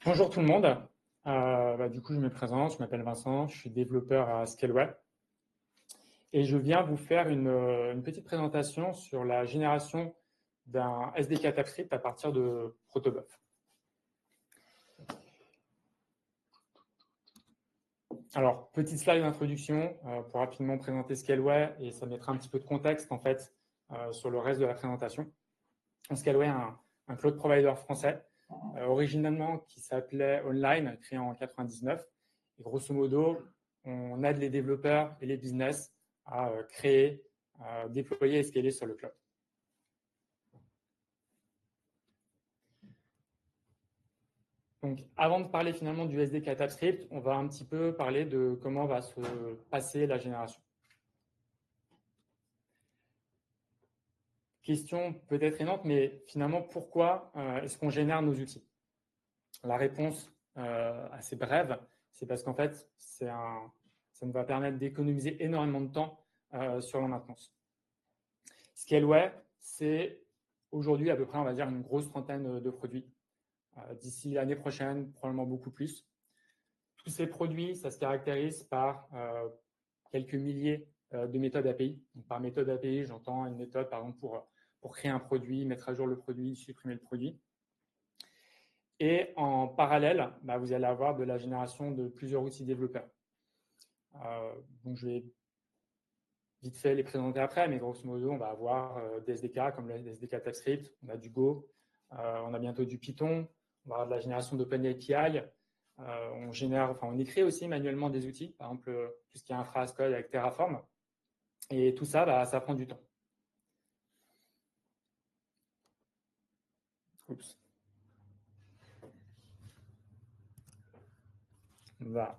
Bonjour tout le monde. Du coup, je me présente, je m'appelle Vincent, je suis développeur à Scaleway et je viens vous faire une petite présentation sur la génération d'un SDK TypeScript à partir de Protobuf. Alors, petite slide d'introduction pour rapidement présenter Scaleway et ça mettra un petit peu de contexte en fait sur le reste de la présentation. Scaleway est un cloud provider français originellement qui s'appelait Online, créé en 99. Et grosso modo, on aide les développeurs et les business à créer, déployer et scaler sur le cloud. Donc, avant de parler finalement du SDK TypeScript, on va un petit peu parler de comment va se passer la génération. Question peut-être énorme, mais finalement, pourquoi est-ce qu'on génère nos outils? La réponse assez brève, c'est parce qu'en fait, ça nous va permettre d'économiser énormément de temps sur la maintenance. Scaleway, c'est aujourd'hui à peu près, on va dire, une grosse trentaine de produits. D'ici l'année prochaine, probablement beaucoup plus. Tous ces produits, ça se caractérise par quelques milliers de méthodes API. Donc, par méthode API, j'entends une méthode, par exemple, pour créer un produit, mettre à jour le produit, supprimer le produit. Et en parallèle, vous allez avoir de la génération de plusieurs outils développeurs. Donc, je vais vite fait les présenter après, mais grosso modo, on va avoir des SDK comme le SDK TypeScript, on a du Go, on a bientôt du Python, on va avoir de la génération d'OpenAPI, on écrit aussi manuellement des outils, par exemple tout ce qui est infra as code avec Terraform, et tout ça, ça prend du temps. Oups. On va.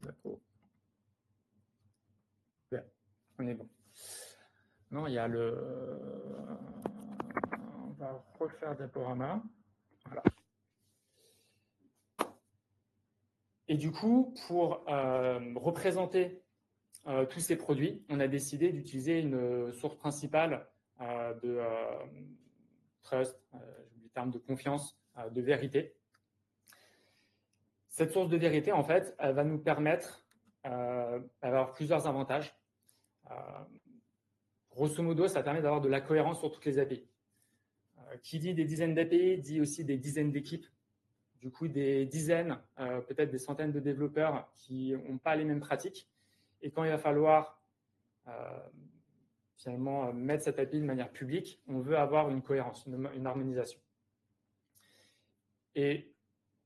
D'accord. Ouais, on est bon. Non, il y a on va refaire Diaporama. Voilà. Et du coup, pour représenter tous ces produits, on a décidé d'utiliser une source principale de trust, j'oublie le terme, de confiance, de vérité. Cette source de vérité, en fait, elle va nous permettre d'avoir plusieurs avantages. Grosso modo, ça permet d'avoir de la cohérence sur toutes les API. Qui dit des dizaines d'API dit aussi des dizaines d'équipes. Du coup, des dizaines, peut-être des centaines de développeurs qui n'ont pas les mêmes pratiques. Et quand il va falloir finalement mettre cette API de manière publique, on veut avoir une cohérence, une harmonisation. Et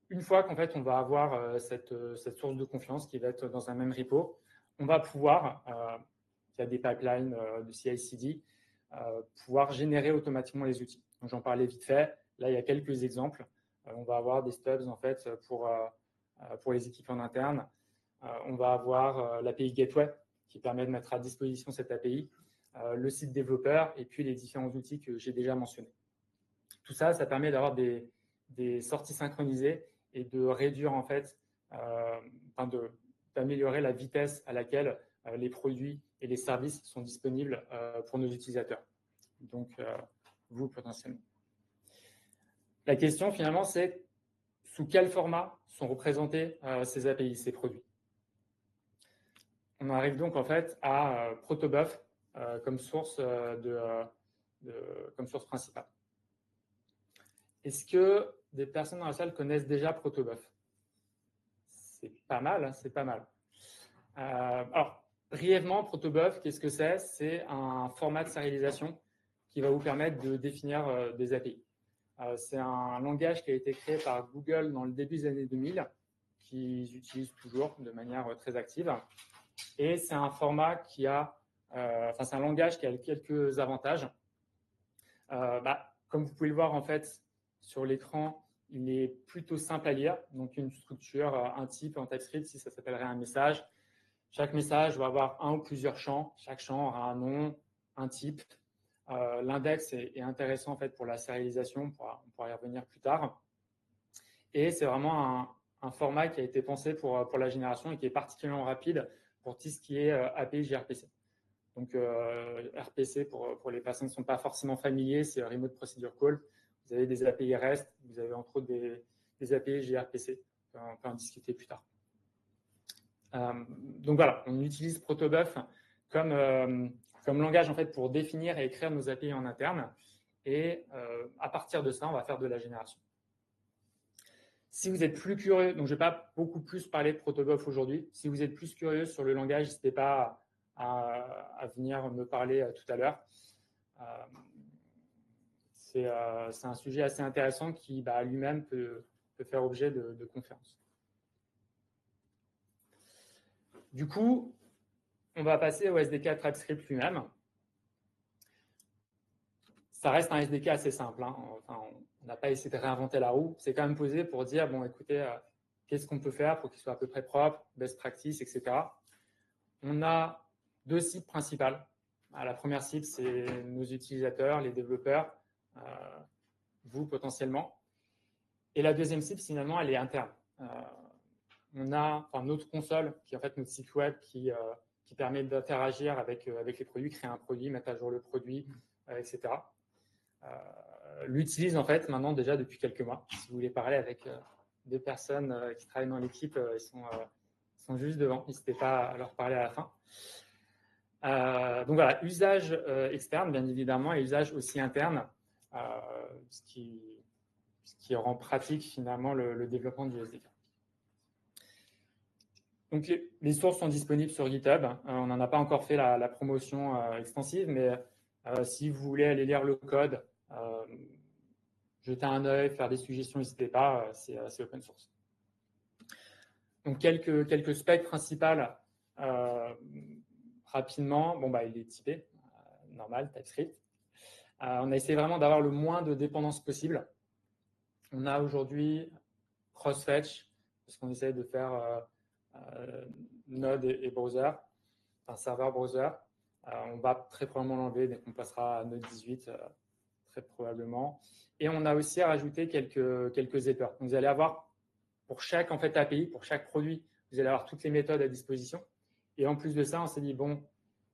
une fois qu'en fait on va avoir cette source de confiance qui va être dans un même repo, on va pouvoir, il y a des pipelines de CI/CD, pouvoir générer automatiquement les outils. Donc j'en parlais vite fait. Là, il y a quelques exemples. On va avoir des stubs en fait pour les équipes en interne. On va avoir l'API Gateway qui permet de mettre à disposition cette API, le site développeur et puis les différents outils que j'ai déjà mentionnés. Tout ça, ça permet d'avoir des sorties synchronisées et de réduire en fait, d'améliorer la vitesse à laquelle les produits et les services sont disponibles pour nos utilisateurs. Donc, vous potentiellement. La question finalement, c'est sous quel format sont représentés ces API, ces produits. On arrive donc en fait à Protobuf comme source comme source principale. Est-ce que des personnes dans la salle connaissent déjà Protobuf? C'est pas mal, hein, c'est pas mal. Alors, brièvement, Protobuf, qu'est-ce que c'est? C'est un format de sérialisation qui va vous permettre de définir des API. C'est un langage qui a été créé par Google dans le début des années 2000, qu'ils utilisent toujours de manière très active. Et c'est un format qui a, c'est un langage qui a quelques avantages. Comme vous pouvez le voir en fait sur l'écran, il est plutôt simple à lire. Donc une structure, un type en TypeScript, si ça s'appellerait un message. Chaque message va avoir un ou plusieurs champs. Chaque champ aura un nom, un type. L'index est intéressant en fait pour la sérialisation. On pourra y revenir plus tard. Et c'est vraiment un format qui a été pensé pour la génération et qui est particulièrement rapide pour tout ce qui est API gRPC. Donc, RPC, pour les personnes qui ne sont pas forcément familiers, c'est Remote Procedure Call. Vous avez des API REST, vous avez entre autres des API gRPC. On peut en discuter plus tard. Donc voilà, on utilise Protobuf comme langage en fait, pour définir et écrire nos API en interne. Et à partir de ça, on va faire de la génération. Si vous êtes plus curieux, donc je ne vais pas beaucoup plus parler de Protobuf aujourd'hui. Si vous êtes plus curieux sur le langage, n'hésitez pas à venir me parler tout à l'heure. C'est un sujet assez intéressant qui lui-même peut faire objet de conférences. Du coup, on va passer au SDK TypeScript lui-même. Ça reste un SDK assez simple. Hein. Enfin, on n'a pas essayé de réinventer la roue. C'est quand même posé pour dire, bon, écoutez, qu'est-ce qu'on peut faire pour qu'il soit à peu près propre, best practice, etc. On a deux cibles principales. La première cible, c'est nos utilisateurs, les développeurs, vous potentiellement. Et la deuxième cible, finalement, elle est interne. On a notre console, qui est en fait notre site web qui permet d'interagir avec les produits, créer un produit, mettre à jour le produit, etc. L'utilise en fait maintenant déjà depuis quelques mois. Si vous voulez parler avec des personnes qui travaillent dans l'équipe, ils sont juste devant. N'hésitez pas à leur parler à la fin. Donc voilà, usage externe bien évidemment et usage aussi interne, ce qui rend pratique finalement le développement du SDK. Donc les sources sont disponibles sur GitHub. On n'en a pas encore fait la promotion extensive, mais si vous voulez aller lire le code, jeter un œil, faire des suggestions, n'hésitez pas, c'est open source. Donc quelques specs principales rapidement. Bon, il est typé, normal, TypeScript. On a essayé vraiment d'avoir le moins de dépendance possible. On a aujourd'hui cross-fetch, parce qu'on essaie de faire Node et browser, un serveur browser. On va très probablement l'enlever dès qu'on passera à Node 18, très probablement. Et on a aussi rajouté quelques zippers. Donc, vous allez avoir pour chaque en fait, API, pour chaque produit, vous allez avoir toutes les méthodes à disposition. Et en plus de ça, on s'est dit, bon,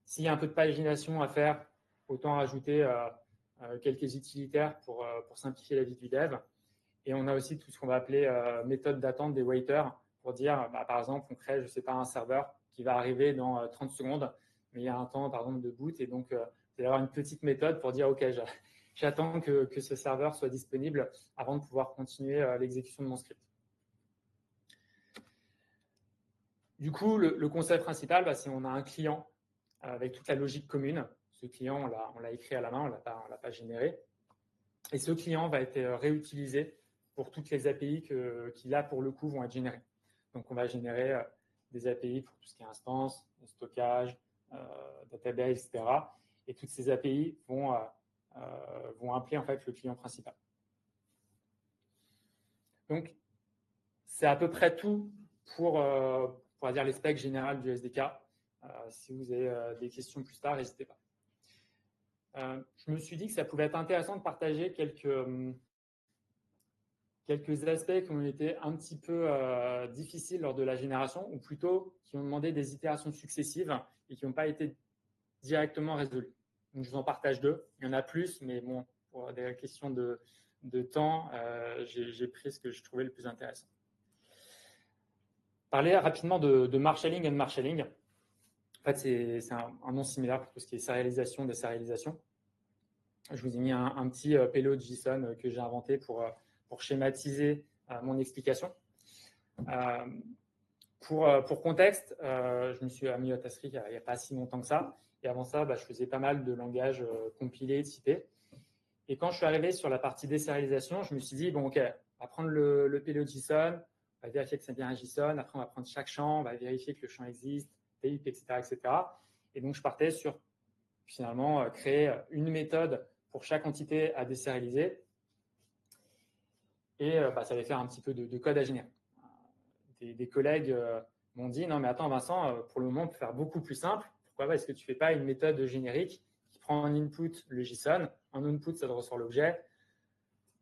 s'il y a un peu de pagination à faire, autant rajouter quelques utilitaires pour simplifier la vie du dev. Et on a aussi tout ce qu'on va appeler méthode d'attente des waiters pour dire, par exemple, on crée, je ne sais pas, un serveur qui va arriver dans 30 secondes, mais il y a un temps, par exemple, de boot. Et donc, vous allez avoir une petite méthode pour dire, OK, j'attends que ce serveur soit disponible avant de pouvoir continuer l'exécution de mon script. Du coup, le concept principal, c'est qu'on a un client avec toute la logique commune. Ce client, on l'a écrit à la main, on ne l'a pas généré. Et ce client va être réutilisé pour toutes les API qui, là, pour le coup, vont être générées. Donc, on va générer des API pour tout ce qui est instance, stockage, database, etc. Et toutes ces API vont appeler, en fait, le client principal. Donc, c'est à peu près tout pour dire les specs générales du SDK. Si vous avez des questions plus tard, n'hésitez pas. Je me suis dit que ça pouvait être intéressant de partager quelques aspects qui ont été un petit peu difficiles lors de la génération, ou plutôt qui ont demandé des itérations successives et qui n'ont pas été directement résolus. Donc, je vous en partage deux. Il y en a plus, mais bon, pour des questions de temps, j'ai pris ce que je trouvais le plus intéressant. Parler rapidement de marshalling et de marshalling. En fait, c'est un nom similaire pour tout ce qui est sérialisation, désérialisation. Je vous ai mis un petit payload JSON que j'ai inventé pour schématiser mon explication. Pour contexte, je me suis mis à Tasserie il n'y a pas si longtemps que ça. Et avant ça, je faisais pas mal de langages compilés, typés. Et quand je suis arrivé sur la partie désérialisation, je me suis dit, bon, OK, on va prendre le payload JSON, on va vérifier que c'est bien un JSON. Après, on va prendre chaque champ, on va vérifier que le champ existe, type, etc., etc. Et donc, je partais sur, finalement, créer une méthode pour chaque entité à désérialiser. Et ça allait faire un petit peu de code à générer. Des collègues m'ont dit, non, mais attends, Vincent, pour le moment, on peut faire beaucoup plus simple. Pourquoi est-ce que tu ne fais pas une méthode générique qui prend en input le JSON, en output, ça te ressort l'objet.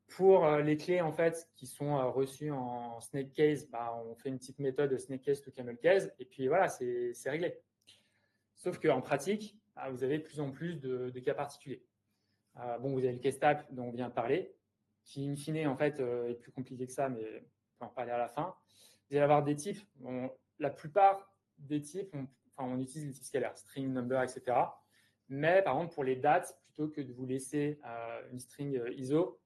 Pour les clés en fait qui sont reçues en snake case, on fait une petite méthode de snake case to camel case et puis voilà, c'est réglé. Sauf qu'en pratique, vous avez de plus en plus de cas particuliers. Bon, vous avez le case type dont on vient de parler, qui, in fine, en fait, est plus compliqué que ça, mais on va en parler à la fin. Vous allez avoir des types. Bon, la plupart des types, on utilise les types scalaires, string, number, etc. Mais par contre, pour les dates, plutôt que de vous laisser une string ISO,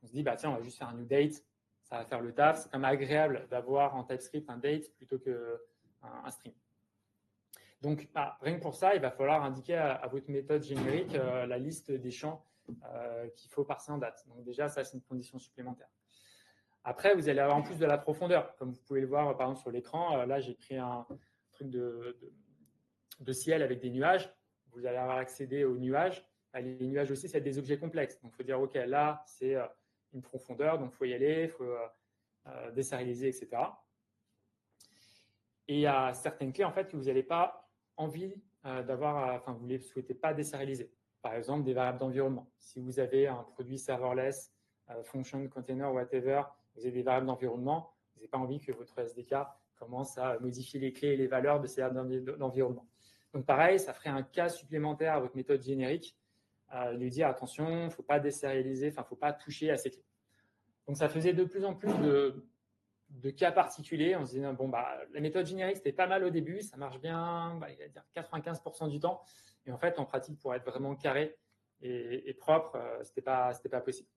on se dit, tiens, on va juste faire un new date, ça va faire le taf. C'est quand même agréable d'avoir en TypeScript un date plutôt qu'un string. Donc, rien que pour ça, il va falloir indiquer à votre méthode générique la liste des champs qu'il faut parser en date. Donc déjà, ça, c'est une condition supplémentaire. Après, vous allez avoir en plus de la profondeur. Comme vous pouvez le voir, par exemple, sur l'écran, là, j'ai pris un truc de ciel avec des nuages. Vous allez avoir accédé aux nuages. Les nuages aussi, c'est des objets complexes. Donc, il faut dire, OK, là, c'est une profondeur, donc il faut y aller, il faut désérialiser, etc. Et il y a certaines clés, en fait, que vous n'avez pas envie d'avoir, vous ne les souhaitez pas désérialiser. Par exemple, des variables d'environnement. Si vous avez un produit serverless, function, container, whatever, vous avez des variables d'environnement, vous n'avez pas envie que votre SDK commence à modifier les clés et les valeurs de ces variables d'environnement. Donc, pareil, ça ferait un cas supplémentaire à votre méthode générique, lui dire attention, il ne faut pas désérialiser, il ne faut pas toucher à ces clés. Donc, ça faisait de plus en plus de cas particuliers. On se disait, bon, la méthode générique, c'était pas mal au début, ça marche bien, il va dire 95% du temps. Et en fait, en pratique, pour être vraiment carré et propre, c'était pas possible.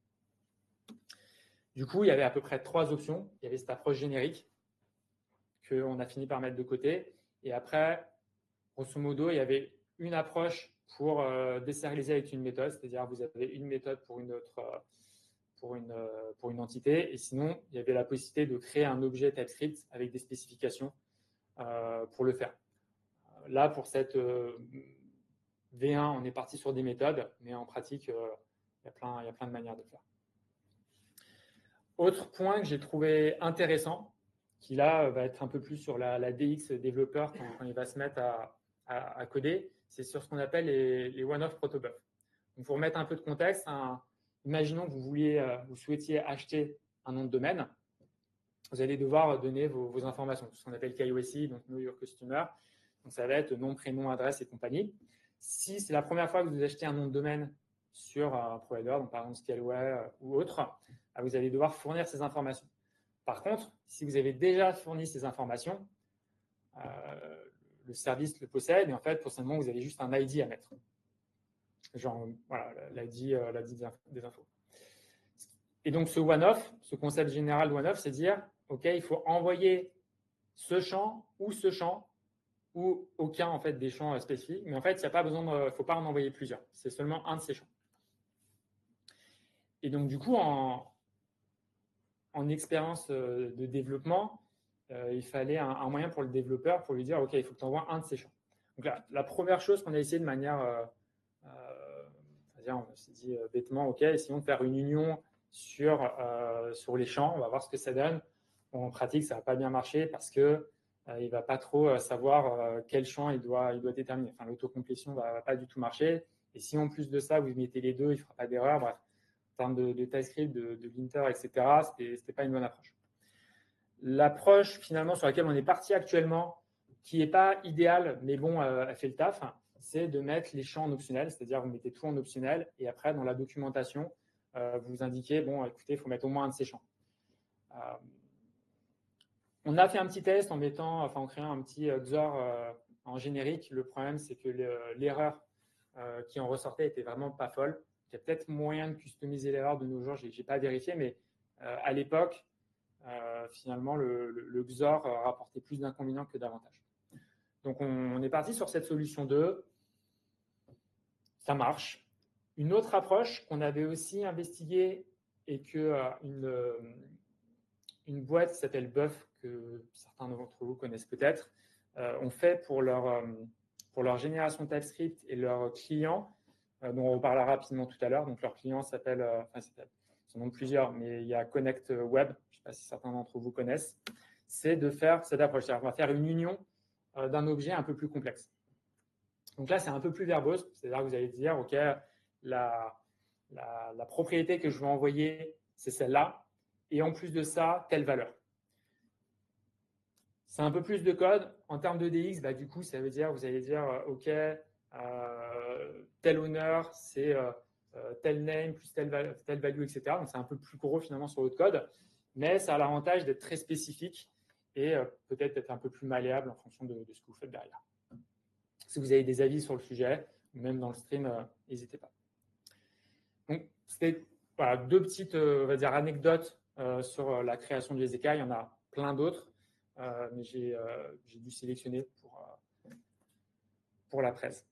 Du coup, il y avait à peu près 3 options. Il y avait cette approche générique qu'on a fini par mettre de côté. Et après, grosso modo, il y avait une approche pour désérialiser avec une méthode, c'est-à-dire vous avez une méthode pour une autre, pour une entité. Et sinon, il y avait la possibilité de créer un objet TypeScript avec des spécifications pour le faire. Là, pour cette V1, on est parti sur des méthodes, mais en pratique, il y a plein de manières de faire. Autre point que j'ai trouvé intéressant, qui là va être un peu plus sur la DX développeur quand il va se mettre à coder, c'est sur ce qu'on appelle les one-off protobufs. Donc, pour remettre un peu de contexte, imaginons que vous souhaitiez acheter un nom de domaine, vous allez devoir donner vos informations, ce qu'on appelle KYC, donc Know Your Customer. Donc, ça va être nom, prénom, adresse et compagnie. Si c'est la première fois que vous achetez un nom de domaine sur un provider, donc par exemple Scaleway ou autre, vous allez devoir fournir ces informations. Par contre, si vous avez déjà fourni ces informations, le service le possède et en fait, potentiellement, vous avez juste un ID à mettre. Genre, voilà, l'ID des infos. Et donc, ce one-off, ce concept général de one-off, c'est dire, OK, il faut envoyer ce champ ou aucun en fait des champs spécifiques. Mais en fait, il n'y a pas besoin faut pas en envoyer plusieurs. C'est seulement un de ces champs. Et donc, du coup, en expérience de développement, il fallait un moyen pour le développeur pour lui dire, OK, il faut que tu envoies un de ces champs. Donc là, la première chose qu'on a essayé de manière, on s'est dit bêtement, OK, essayons de faire une union sur les champs, on va voir ce que ça donne. Bon, en pratique, ça ne va pas bien marcher parce que il ne va pas trop savoir quel champ il doit déterminer. Enfin, l'autocomplétion ne va pas du tout marcher. Et si en plus de ça, vous mettez les deux, il ne fera pas d'erreur. Bref, en termes de TypeScript, de linter, etc., ce n'était pas une bonne approche. L'approche, finalement, sur laquelle on est parti actuellement, qui n'est pas idéale, mais bon, elle fait le taf, c'est de mettre les champs en optionnel, c'est-à-dire vous mettez tout en optionnel et après, dans la documentation, vous indiquez, bon, écoutez, il faut mettre au moins un de ces champs. On a fait un petit test en créant un petit XOR en générique. Le problème, c'est que l'erreur qui en ressortait était vraiment pas folle. Il y a peut-être moyen de customiser l'erreur de nos jours, je n'ai pas vérifié, mais à l'époque, finalement, le XOR rapportait plus d'inconvénients que d'avantages. Donc, on est parti sur cette solution 2. Ça marche. Une autre approche qu'on avait aussi investiguée et que une boîte qui s'appelle Buff, que certains d'entre vous connaissent peut-être, ont fait pour leur génération TypeScript et leurs clients, dont on reparlera rapidement tout à l'heure. Donc, leur client s'appelle, son nom plusieurs, mais il y a Connect Web, je ne sais pas si certains d'entre vous connaissent, c'est de faire cette approche. C'est-à-dire qu'on va faire une union d'un objet un peu plus complexe. Donc là, c'est un peu plus verbose, c'est-à-dire que vous allez dire, OK, la propriété que je veux envoyer, c'est celle-là, et en plus de ça, telle valeur. C'est un peu plus de code. En termes de DX, du coup, ça veut dire, vous allez dire, OK, tel honneur, c'est tel name plus tel value, etc. Donc, c'est un peu plus gros finalement sur votre code, mais ça a l'avantage d'être très spécifique et peut-être être un peu plus malléable en fonction de ce que vous faites derrière. Si vous avez des avis sur le sujet, ou même dans le stream, n'hésitez pas. Donc, c'était voilà, 2 petites on va dire, anecdotes sur la création du SDK. Il y en a plein d'autres, mais j'ai dû sélectionner pour la presse.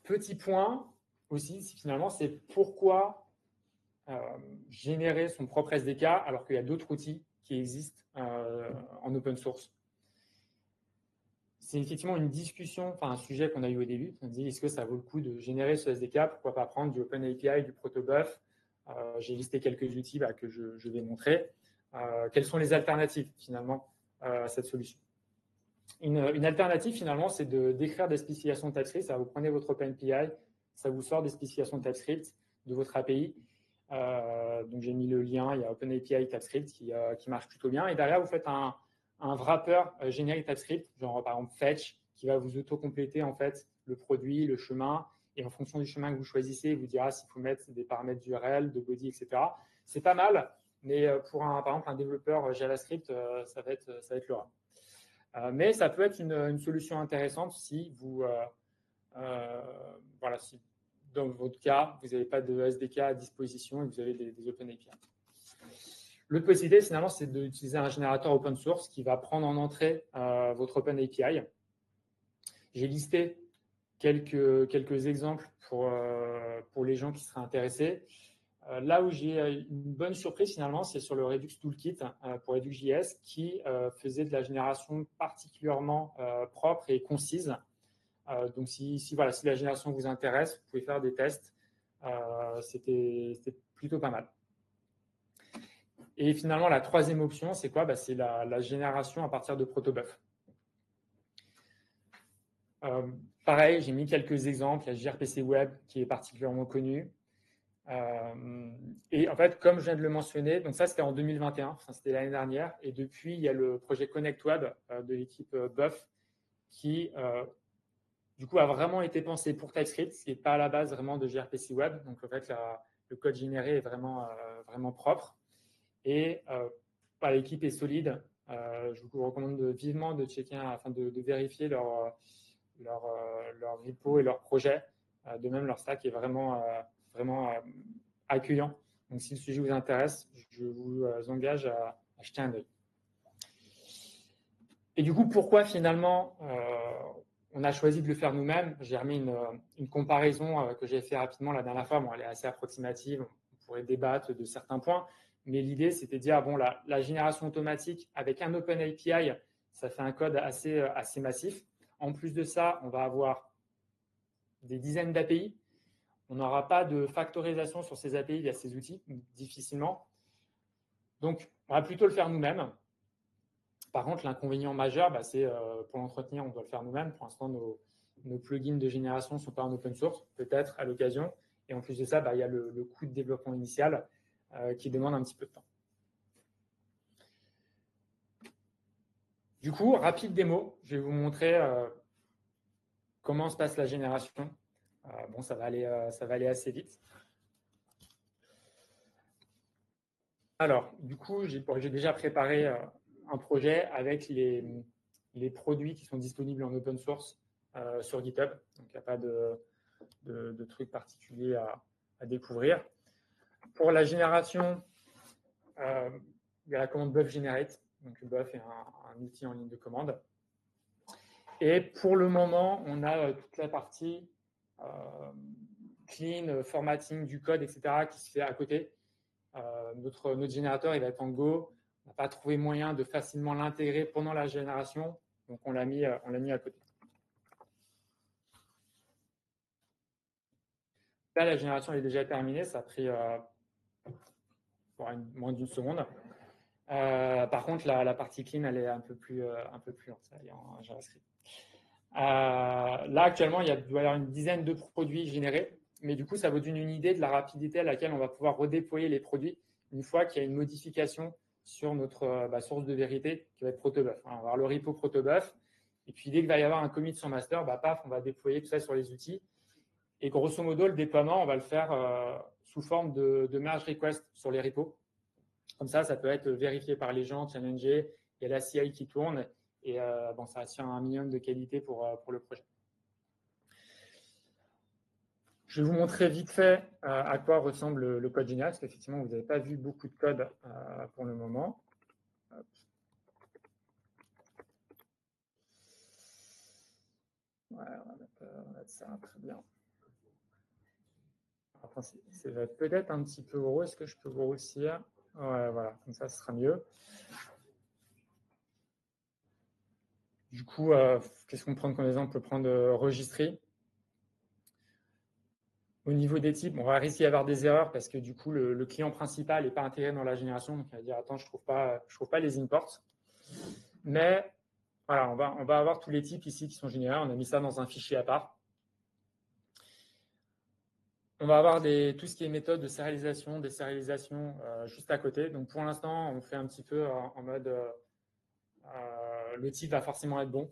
Petit point aussi, finalement, c'est pourquoi générer son propre SDK alors qu'il y a d'autres outils qui existent en open source. C'est effectivement une discussion, enfin un sujet qu'on a eu au début. On dit, est-ce que ça vaut le coup de générer ce SDK? Pourquoi pas prendre du OpenAPI, du Protobuf? J'ai listé quelques outils que je vais montrer. Quelles sont les alternatives finalement à cette solution? Une alternative finalement, c'est d'écrire des spécifications de TypeScript. Vous prenez votre OpenAPI, ça vous sort des spécifications de TypeScript de votre API. Donc j'ai mis le lien, il y a OpenAPI TypeScript qui marche plutôt bien. Et derrière, vous faites un wrapper générique TypeScript, genre par exemple Fetch, qui va vous auto-compléter en fait le produit, le chemin, et en fonction du chemin que vous choisissez, il vous dira s'il faut mettre des paramètres d'URL, de body, etc. C'est pas mal, mais pour par exemple un développeur JavaScript, ça va être le rat. Mais ça peut être une solution intéressante si vous, voilà, si dans votre cas, vous n'avez pas de SDK à disposition et vous avez des OpenAPI. L'autre possibilité, finalement, c'est d'utiliser un générateur open source qui va prendre en entrée votre OpenAPI. J'ai listé quelques exemples pour les gens qui seraient intéressés. Là où j'ai une bonne surprise, finalement, c'est sur le Redux Toolkit pour Redux.js qui faisait de la génération particulièrement propre et concise. Donc, si la génération vous intéresse, vous pouvez faire des tests. C'était plutôt pas mal. Et finalement, la troisième option, c'est quoi? C'est la génération à partir de Protobuf. Pareil, j'ai mis quelques exemples. Il y a gRPC Web qui est particulièrement connu. Et en fait, comme je viens de le mentionner, donc ça, c'était en 2021, c'était l'année dernière. Et depuis, il y a le projet Connect Web de l'équipe Buff qui, du coup, a vraiment été pensé pour TypeScript, ce qui n'est pas à la base vraiment de gRPC Web. Donc, en fait, le code généré est vraiment propre. Et l'équipe est solide. Je vous recommande vivement de checker afin de vérifier leur repo et leur projet. De même, leur stack est vraiment accueillant. Donc, si le sujet vous intéresse, je vous engage à jeter un œil. Et du coup, pourquoi finalement on a choisi de le faire nous-mêmes? J'ai remis une comparaison que j'ai fait rapidement la dernière fois. Bon, elle est assez approximative. On pourrait débattre de certains points. Mais l'idée, c'était de dire, bon, la génération automatique avec un OpenAPI, ça fait un code assez massif. En plus de ça, on va avoir des dizaines d'API. On n'aura pas de factorisation sur ces API via ces outils, difficilement. Donc, on va plutôt le faire nous-mêmes. Par contre, l'inconvénient majeur, c'est pour l'entretenir, on doit le faire nous-mêmes. Pour l'instant, nos plugins de génération ne sont pas en open source, peut-être à l'occasion. Et en plus de ça, il y a le coût de développement initial qui demande un petit peu de temps. Du coup, rapide démo, je vais vous montrer comment se passe la génération. Bon, ça va aller assez vite. Alors, du coup, j'ai déjà préparé un projet avec les produits qui sont disponibles en open source sur GitHub. Donc, il n'y a pas de trucs particuliers à découvrir. Pour la génération, il y a la commande Buff Generate. Donc, Buff est un outil en ligne de commande. Et pour le moment, on a toute la partie clean, formatting du code, etc., qui se fait à côté. Notre générateur, il va être en Go. On n'a pas trouvé moyen de facilement l'intégrer pendant la génération. Donc, on l'a mis à côté. Là, la génération est déjà terminée. Ça a pris moins d'une seconde. Par contre, la partie clean, elle est un peu plus lente. Elle est en JavaScript. Là, actuellement, il doit y avoir une dizaine de produits générés. Mais du coup, ça vous donne une idée de la rapidité à laquelle on va pouvoir redéployer les produits une fois qu'il y a une modification sur notre source de vérité qui va être Protobuf. On va avoir le repo Protobuf Et puis, dès qu'il va y avoir un commit sur master, paf, on va déployer tout ça sur les outils. Et grosso modo, le déploiement, on va le faire sous forme de merge request sur les repos. Comme ça peut être vérifié par les gens, challengé. Il y a la CI qui tourne et ça assure un minimum de qualité pour le projet. Je vais vous montrer vite fait à quoi ressemble le code général, parce qu'effectivement, vous n'avez pas vu beaucoup de code pour le moment. Hop. Ouais, on va mettre ça très bien. Ça va être peut-être un petit peu gros. Est-ce que je peux grossir? Ouais, voilà, comme ça, ce sera mieux. Du coup, qu'est-ce qu'on prend comme exemple? On peut prendre Registry. Au niveau des types, on va risquer d'y avoir des erreurs parce que du coup, le client principal n'est pas intégré dans la génération. Donc, il va dire, attends, je trouve pas les imports. Mais voilà, on va avoir tous les types ici qui sont générés. On a mis ça dans un fichier à part. On va avoir tout ce qui est méthode de sérialisation, désérialisation juste à côté. Donc, pour l'instant, on fait un petit peu en mode le type va forcément être bon.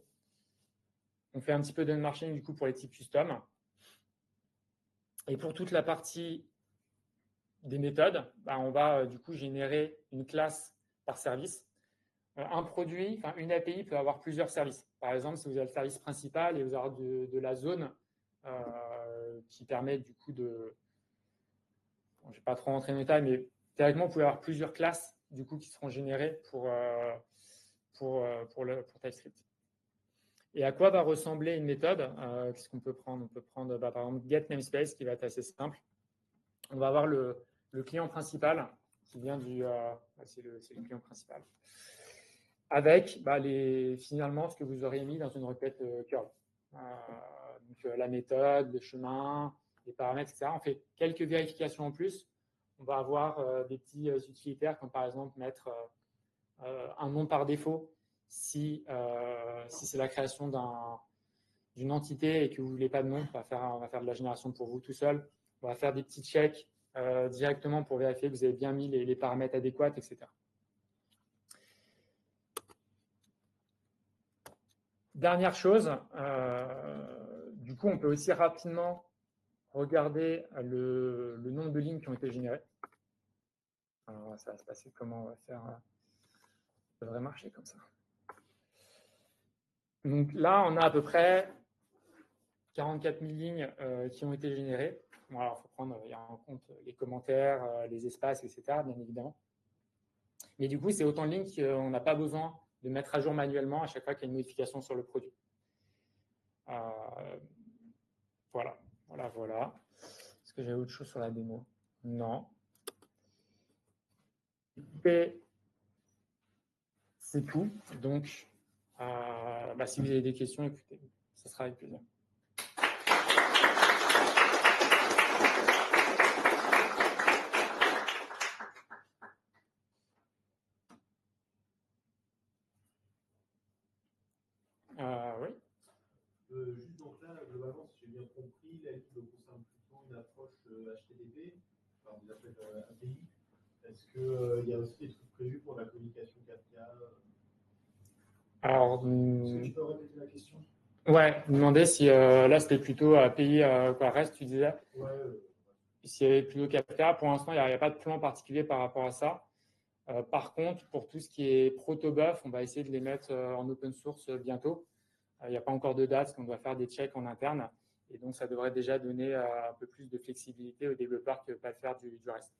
On fait un petit peu d'unmarching du coup pour les types custom. Et pour toute la partie des méthodes, on va du coup générer une classe par service. Un produit, une API peut avoir plusieurs services. Par exemple, si vous avez le service principal et vous avez de la zone qui permet du coup de... Bon, je ne vais pas trop rentrer dans les détails, mais théoriquement, vous pouvez avoir plusieurs classes du coup qui seront générées pour TypeScript. Et à quoi va ressembler une méthode? Qu'est-ce qu'on peut prendre? On peut prendre par exemple getNamespace qui va être assez simple. On va avoir le client principal qui vient du... c'est le client principal. Avec finalement ce que vous auriez mis dans une requête curl. Donc la méthode, le chemin, les paramètres, etc. On fait quelques vérifications en plus. On va avoir des petits utilitaires comme par exemple mettre un nom par défaut si c'est la création d'une entité et que vous ne voulez pas de nom. On va faire de la génération pour vous tout seul. On va faire des petits checks directement pour vérifier que vous avez bien mis les paramètres adéquats, etc. Dernière chose, du coup, on peut aussi rapidement regarder le nombre de lignes qui ont été générées. Alors, ça va se passer comment on va faire. Ça devrait marcher comme ça. Donc là, on a à peu près 44 000 lignes qui ont été générées. Bon, alors, il faut prendre en compte les commentaires, les espaces, etc., bien évidemment. Mais du coup, c'est autant de lignes qu'on n'a pas besoin de mettre à jour manuellement à chaque fois qu'il y a une modification sur le produit. Voilà. Est-ce que j'ai autre chose sur la démo? Non. C'est tout. Donc, si vous avez des questions, écoutez, ça sera avec plaisir. Oui. Juste donc là, globalement, si j'ai bien compris, la ligne concerne plutôt une approche HTTP, enfin des appels API. Est-ce qu'il y a aussi des trucs prévus pour la communication 4K? Alors, est-ce que tu peux répéter la question? Ouais, vous demandez si là c'était plutôt API REST, tu disais. Ouais. S'il y avait plutôt 4K, pour l'instant, il n'y a pas de plan particulier par rapport à ça. Par contre, pour tout ce qui est protobuf, on va essayer de les mettre en open source bientôt. Il n'y a pas encore de date, parce qu'on doit faire des checks en interne. Et donc, ça devrait déjà donner un peu plus de flexibilité aux développeurs qui ne veulent pas faire du reste.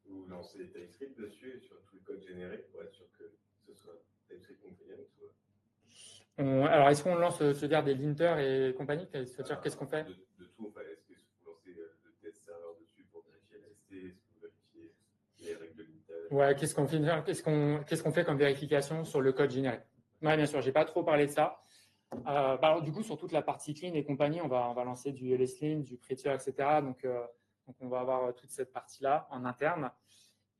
Vous lancez TypeScript dessus sur tout le code généré pour être sûr que ce soit TypeScript compliant. Alors, est-ce qu'on lance des linters et compagnie? C'est-à-dire, qu'est-ce qu'on fait? De tout, enfin, est-ce que vous lancez le test serveur dessus pour vérifier la ST? Est-ce que vous vérifiez les règles de linter? Ouais, qu'est-ce qu'on fait comme vérification sur le code généré? Oui, bien sûr, je n'ai pas trop parlé de ça. Alors, du coup, sur toute la partie clean et compagnie, on va lancer du LSLint, du Prettier, etc. Donc, on va avoir toute cette partie-là en interne.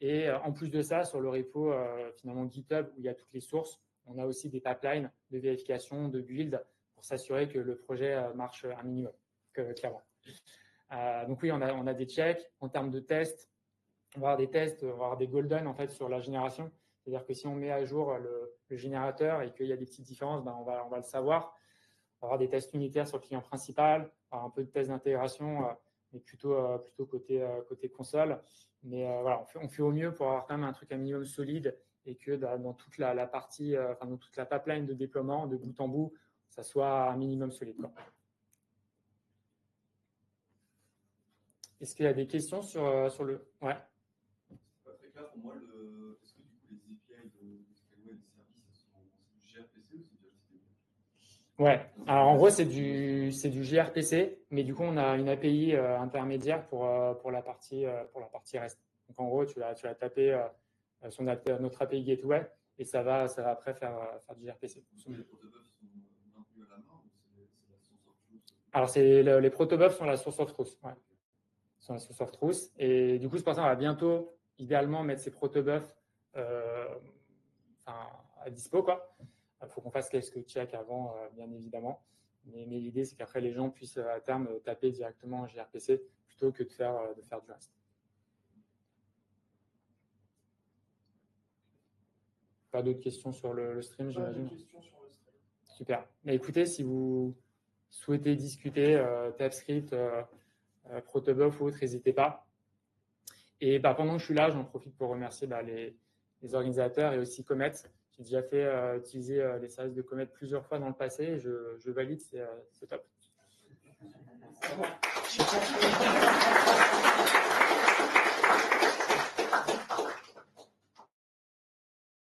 Et en plus de ça, sur le repo finalement GitHub, où il y a toutes les sources, on a aussi des pipelines de vérification, de build, pour s'assurer que le projet marche un minimum, clairement. Donc oui, on a des checks. En termes de tests, on va avoir des tests, on va avoir des golden en fait sur la génération. C'est-à-dire que si on met à jour le générateur et qu'il y a des petites différences, ben, on va le savoir. On va avoir des tests unitaires sur le client principal, un peu de tests d'intégration, mais plutôt côté console. Mais voilà, on fait au mieux pour avoir quand même un truc un minimum solide et que dans toute la partie, dans toute la pipeline de déploiement, de bout en bout, ça soit un minimum solide, quoi. Est-ce qu'il y a des questions sur le… Ouais. C'est pas très clair pour moi. Est-ce que du coup les API de Scaleway et des services, c'est du gRPC ou c'est du HTTP? Ouais. Alors en gros, c'est du gRPC, mais du coup, on a une API intermédiaire pour la partie REST. Donc en gros, tu vas taper notre API Gateway et ça va après faire du gRPC. Les protobufs sont maintenus à la main ou c'est la source of truth? Alors les protobufs sont la source of truth. Ouais. Sont la source of truth. Et du coup, c'est pour ça qu'on va bientôt, idéalement, mettre ces protobufs à dispo, quoi. Il faut qu'on fasse quelques checks avant, bien évidemment. Mais l'idée, c'est qu'après, les gens puissent à terme taper directement en gRPC plutôt que de faire du reste. Pas d'autres questions sur le stream, j'imagine? Pas de questions sur le stream. Super. Mais écoutez, si vous souhaitez discuter TypeScript, protobuf ou autre, n'hésitez pas. Et pendant que je suis là, j'en profite pour remercier les organisateurs et aussi Comet. J'ai déjà fait utiliser les services de Comet plusieurs fois dans le passé et je valide, c'est top.